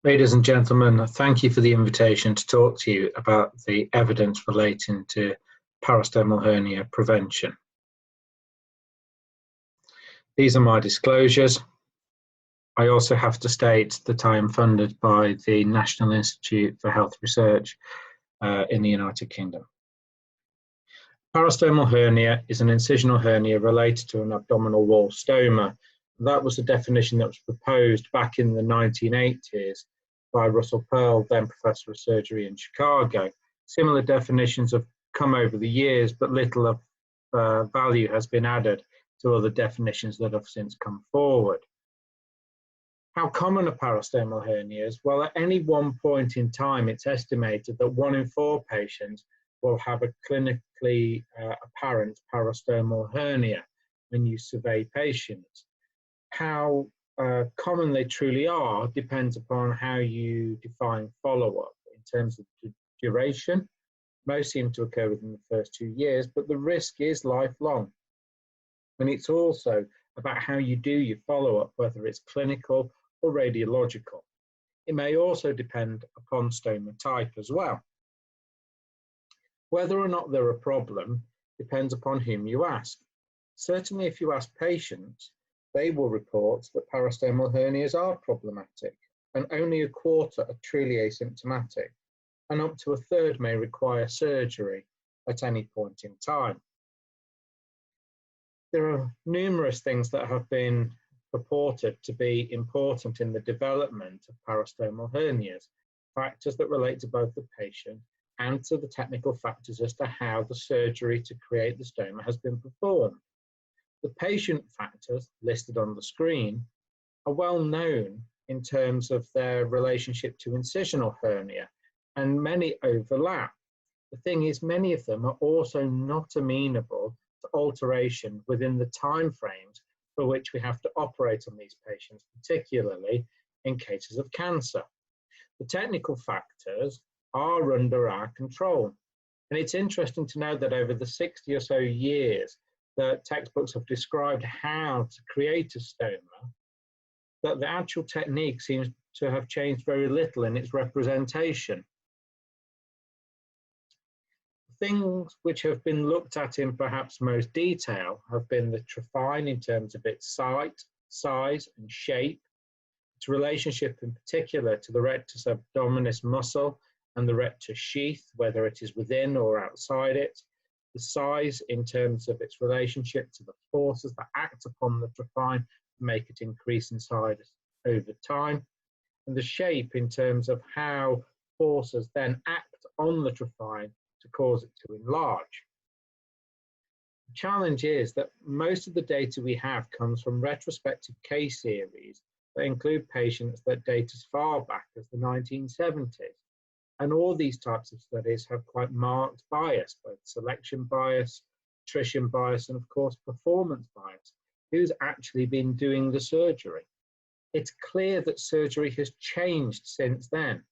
Ladies and gentlemen, thank you for the invitation to talk to you about the evidence relating to parastomal hernia prevention. These are my disclosures. I also have to state that I am funded by the National Institute for Health Research in the United Kingdom. Parastomal hernia is an incisional hernia related to an abdominal wall stoma. That was the definition that was proposed back in the 1980s by Russell Pearl, then Professor of Surgery in Chicago. Similar definitions have come over the years, but little of value has been added to other definitions that have since come forward. How common are parastomal hernias? Well, at any one point in time, it's estimated that 1 in 4 patients will have a clinically apparent parastomal hernia when you survey patients. How common they truly are depends upon how you define follow-up in terms of the duration. Most seem to occur within the first 2 years, but the risk is lifelong. And it's also about how you do your follow-up, whether it's clinical or radiological. It may also depend upon stoma type as well. Whether or not they're a problem depends upon whom you ask. Certainly if you ask patients, they will report that parastomal hernias are problematic, and only a quarter are truly asymptomatic, and up to a third may require surgery at any point in time. There are numerous things that have been purported to be important in the development of parastomal hernias, factors that relate to both the patient and to the technical factors as to how the surgery to create the stoma has been performed. The patient factors listed on the screen are well known in terms of their relationship to incisional hernia, and many overlap. The thing is, many of them are also not amenable to alteration within the time frames for which we have to operate on these patients, particularly in cases of cancer. The technical factors are under our control. And it's interesting to know that over the 60 or so years that textbooks have described how to create a stoma, that the actual technique seems to have changed very little in its representation. Things which have been looked at in perhaps most detail have been the trephine in terms of its site, size and shape, its relationship in particular to the rectus abdominis muscle and the rectus sheath, whether it is within or outside it, the size in terms of its relationship to the forces that act upon the trephine to make it increase in size over time, and the shape in terms of how forces then act on the trephine to cause it to enlarge. The challenge is that most of the data we have comes from retrospective case series that include patients that date as far back as the 1970s. And all these types of studies have quite marked bias, both selection bias, attrition bias, and of course, performance bias. Who's actually been doing the surgery? It's clear that surgery has changed since then.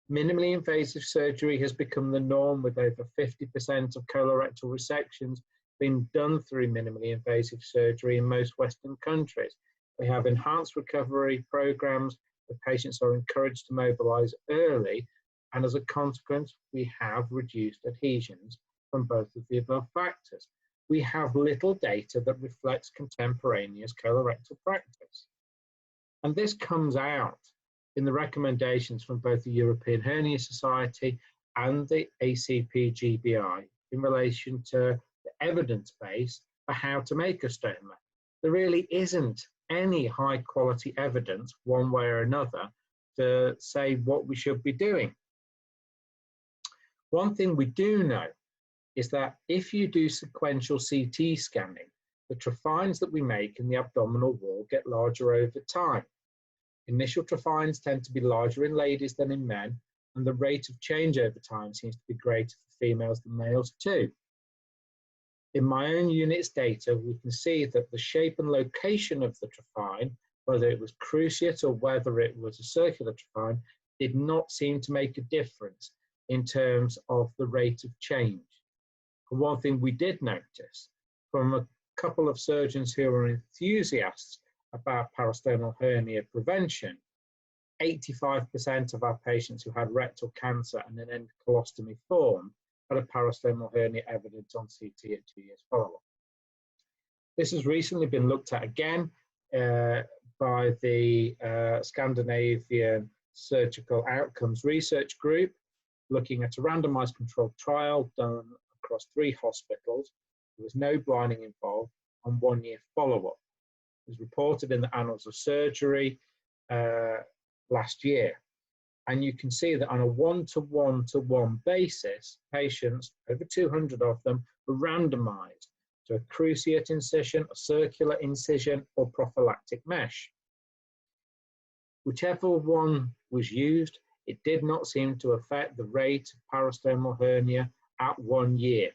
Minimally invasive surgery has become the norm, with over 50% of colorectal resections being done through minimally invasive surgery in most Western countries. We have enhanced recovery programs where patients are encouraged to mobilize early, and as a consequence, we have reduced adhesions from both of the above factors. We have little data that reflects contemporaneous colorectal practice. And this comes out in the recommendations from both the European Hernia Society and the ACP-GBI in relation to the evidence base for how to make a stoma. There really isn't any high quality evidence one way or another to say what we should be doing. One thing we do know is that if you do sequential CT scanning, the trephines that we make in the abdominal wall get larger over time. Initial trephines tend to be larger in ladies than in men, and the rate of change over time seems to be greater for females than males too. In my own unit's data, we can see that the shape and location of the trephine, whether it was cruciate or whether it was a circular trephine, did not seem to make a difference in terms of the rate of change. And one thing we did notice from a couple of surgeons who are enthusiasts about parastomal hernia prevention 85% of our patients who had rectal cancer and an end colostomy formed had a parastomal hernia evidence on CT at 2 years follow-up. This has recently been looked at again by the Scandinavian Surgical Outcomes Research Group, looking at a randomized controlled trial done across 3 hospitals. There was no blinding involved and 1 year follow-up. It was reported in the Annals of Surgery last year. And you can see that on a 1-to-1-to-1 basis, patients, over 200 of them, were randomized to a cruciate incision, a circular incision, or prophylactic mesh. Whichever one was used, it did not seem to affect the rate of parastomal hernia at 1 year.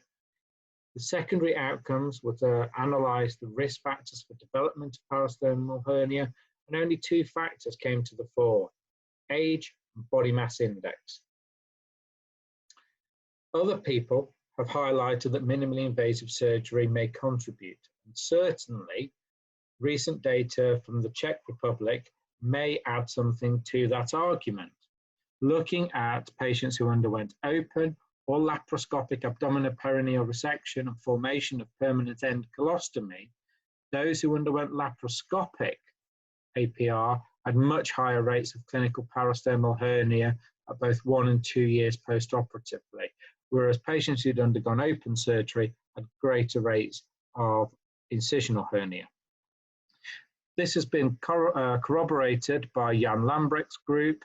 The secondary outcomes were to analyze the risk factors for development of parastomal hernia, and only 2 factors came to the fore: age and body mass index. Other people have highlighted that minimally invasive surgery may contribute, and certainly recent data from the Czech Republic may add something to that argument. Looking at patients who underwent open or laparoscopic abdominoperineal resection and formation of permanent end colostomy, those who underwent laparoscopic APR had much higher rates of clinical parastomal hernia at both 1 and 2 years post-operatively, whereas patients who'd undergone open surgery had greater rates of incisional hernia. This has been corroborated by Jan Lambrecht's group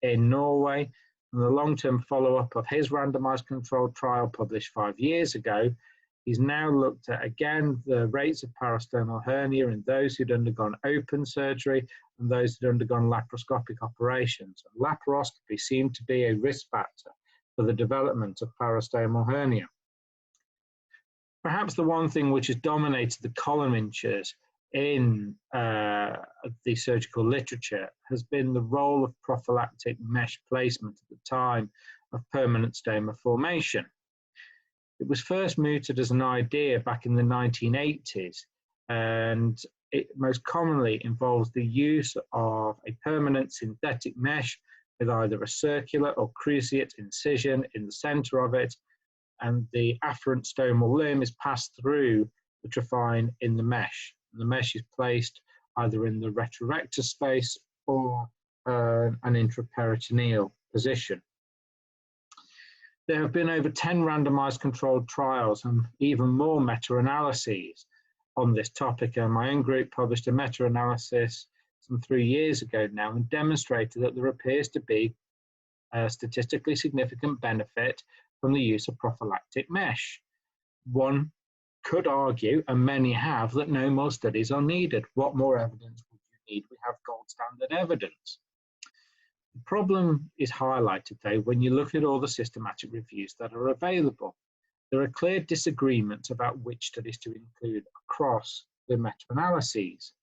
in Norway, and the long-term follow-up of his randomized controlled trial published 5 years ago. He's now looked at, again, the rates of parastomal hernia in those who'd undergone open surgery and those who'd undergone laparoscopic operations. And laparoscopy seemed to be a risk factor for the development of parastomal hernia. Perhaps the one thing which has dominated the column inches in the surgical literature has been the role of prophylactic mesh placement at the time of permanent stoma formation. It was first mooted as an idea back in the 1980s, and it most commonly involves the use of a permanent synthetic mesh with either a circular or cruciate incision in the center of it, and the afferent stomal limb is passed through the traphyne in the mesh. The mesh is placed either in the retrorectus space or an intraperitoneal position. There have been over 10 randomized controlled trials and even more meta-analyses on this topic, and my own group published a meta-analysis some 3 years ago now and demonstrated that there appears to be a statistically significant benefit from the use of prophylactic mesh. One could argue, and many have, that no more studies are needed. What more evidence would you need? We have gold standard evidence. The problem is highlighted, though, when you look at all the systematic reviews that are available. There are clear disagreements about which studies to include across the meta-analyses.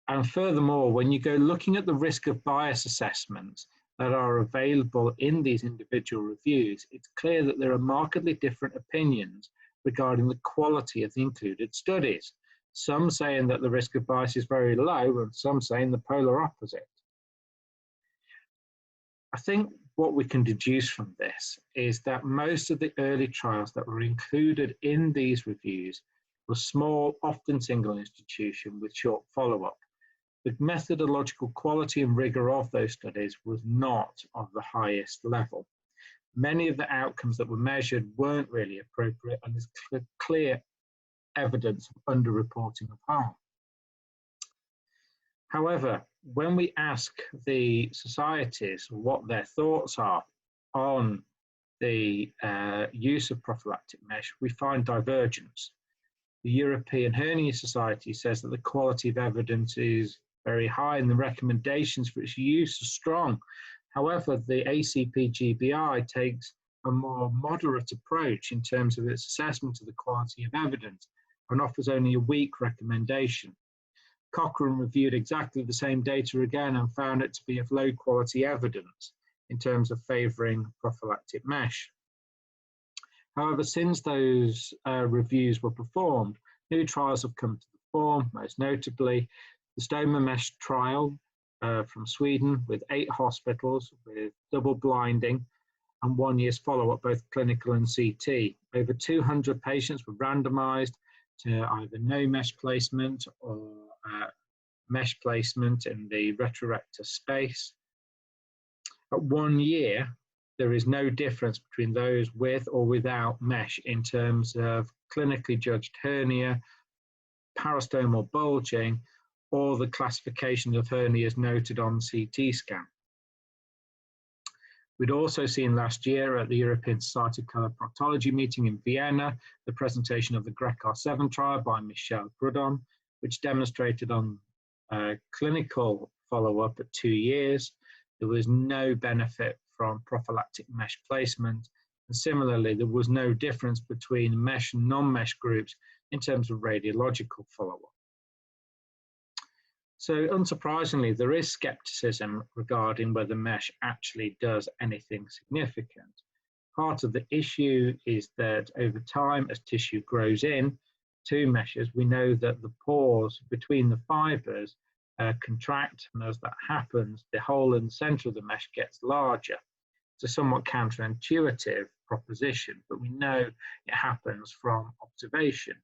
And furthermore, when you go looking at the risk of bias assessments that are available in these individual reviews, it's clear that there are markedly different opinions regarding the quality of the included studies. Some saying that the risk of bias is very low, and some saying the polar opposite. I think what we can deduce from this is that most of the early trials that were included in these reviews were small, often single institution with short follow-up. The methodological quality and rigor of those studies was not of the highest level. Many of the outcomes that were measured weren't really appropriate, and there's clear evidence of underreporting of harm. However, when we ask the societies what their thoughts are on the use of prophylactic mesh, we find divergence. The European Hernia Society says that the quality of evidence is very high and the recommendations for its use are strong. However, the ACP-GBI takes a more moderate approach in terms of its assessment of the quality of evidence and offers only a weak recommendation. Cochrane reviewed exactly the same data again and found it to be of low quality evidence in terms of favouring prophylactic mesh. However, since those reviews were performed, new trials have come to the fore, most notably the stoma mesh trial from Sweden with 8 hospitals with double blinding and 1 year's follow-up, both clinical and CT. Over 200 patients were randomized to either no mesh placement or mesh placement in the retrorector space. At 1 year, there is no difference between those with or without mesh in terms of clinically judged hernia, parastomal bulging, or the classification of hernias noted on CT scan. We'd also seen last year at the European Society of Coloproctology meeting in Vienna, the presentation of the GRECR7 trial by Michel Grudon, which demonstrated on clinical follow-up at 2 years, there was no benefit from prophylactic mesh placement. And similarly, there was no difference between mesh and non-mesh groups in terms of radiological follow-up. So unsurprisingly, there is skepticism regarding whether mesh actually does anything significant. Part of the issue is that over time, as tissue grows in to meshes, we know that the pores between the fibers contract, and as that happens, the hole in the center of the mesh gets larger. It's a somewhat counterintuitive proposition, but we know it happens from observation.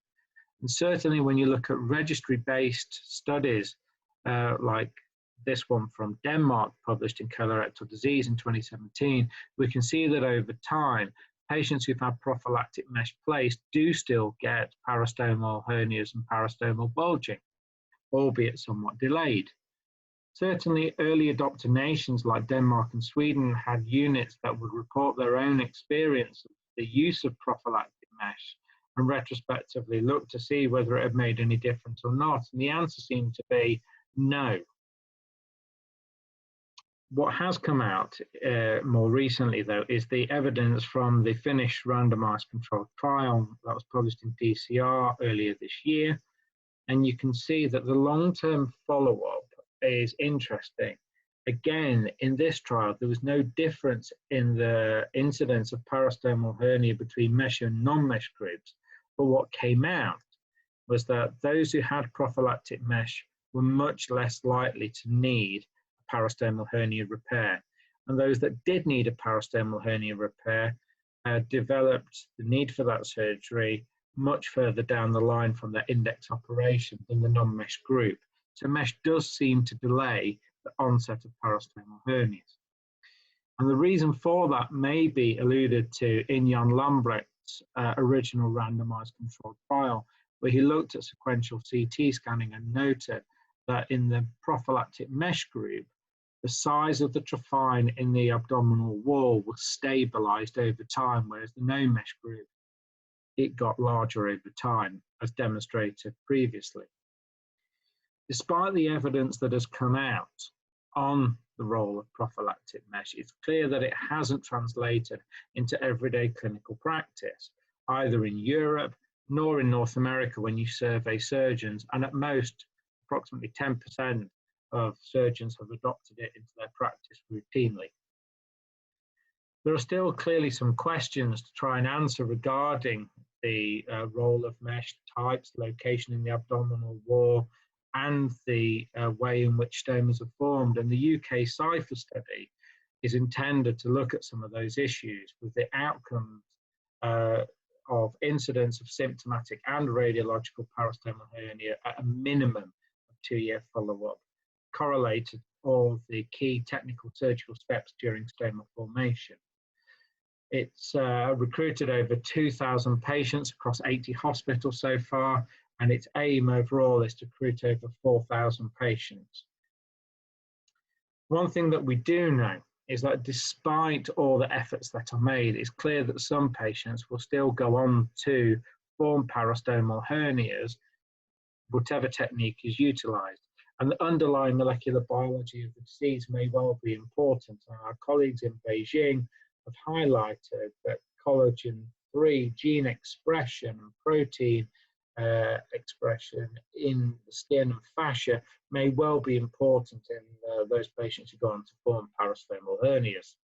And certainly when you look at registry-based studies, like this one from Denmark, published in Colorectal Disease in 2017, we can see that over time, patients who've had prophylactic mesh placed do still get parastomal hernias and parastomal bulging, albeit somewhat delayed. Certainly, early adopter nations like Denmark and Sweden had units that would report their own experience of the use of prophylactic mesh and retrospectively look to see whether it had made any difference or not. And the answer seemed to be no. What has come out more recently, though, is the evidence from the Finnish randomized controlled trial that was published in PCR earlier this year. And you can see that the long-term follow-up is interesting. Again, in this trial, there was no difference in the incidence of parastomal hernia between mesh and non-mesh groups. But what came out was that those who had prophylactic mesh were much less likely to need a parastomal hernia repair. And those that did need a parastomal hernia repair developed the need for that surgery much further down the line from their index operation than the non-mesh group. So mesh does seem to delay the onset of parastomal hernias. And the reason for that may be alluded to in Jan Lambrecht's original randomized controlled trial, where he looked at sequential CT scanning and noted that in the prophylactic mesh group, the size of the trophine in the abdominal wall was stabilized over time, whereas the no mesh group, it got larger over time, as demonstrated previously. Despite the evidence that has come out on the role of prophylactic mesh, it's clear that it hasn't translated into everyday clinical practice, either in Europe nor in North America when you survey surgeons, and at most, approximately 10% of surgeons have adopted it into their practice routinely. There are still clearly some questions to try and answer regarding the role of mesh, types, location in the abdominal wall, and the way in which stomas are formed. And the UK CIPHER study is intended to look at some of those issues with the outcomes of incidence of symptomatic and radiological parastomal hernia at a minimum of 2-year follow-up, correlated all the key technical surgical steps during stoma formation. It's recruited over 2,000 patients across 80 hospitals so far, and its aim overall is to recruit over 4,000 patients. One thing that we do know is that despite all the efforts that are made, it's clear that some patients will still go on to form parastomal hernias, whatever technique is utilized. And the underlying molecular biology of the disease may well be important. And our colleagues in Beijing have highlighted that collagen 3 gene expression and protein expression in the skin and fascia may well be important in those patients who go on to form parastomal hernias.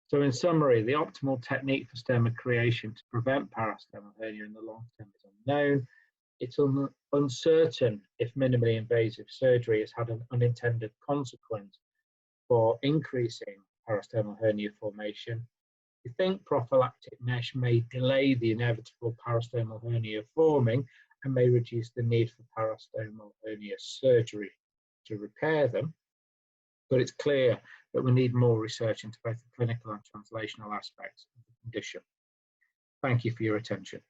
So in summary, the optimal technique for stoma creation to prevent parastomal hernia in the long term is unknown. it's uncertain if minimally invasive surgery has had an unintended consequence for increasing parastomal hernia formation. We think prophylactic mesh may delay the inevitable parastomal hernia forming and may reduce the need for parastomal hernia surgery to repair them. But it's clear that we need more research into both the clinical and translational aspects of the condition. Thank you for your attention.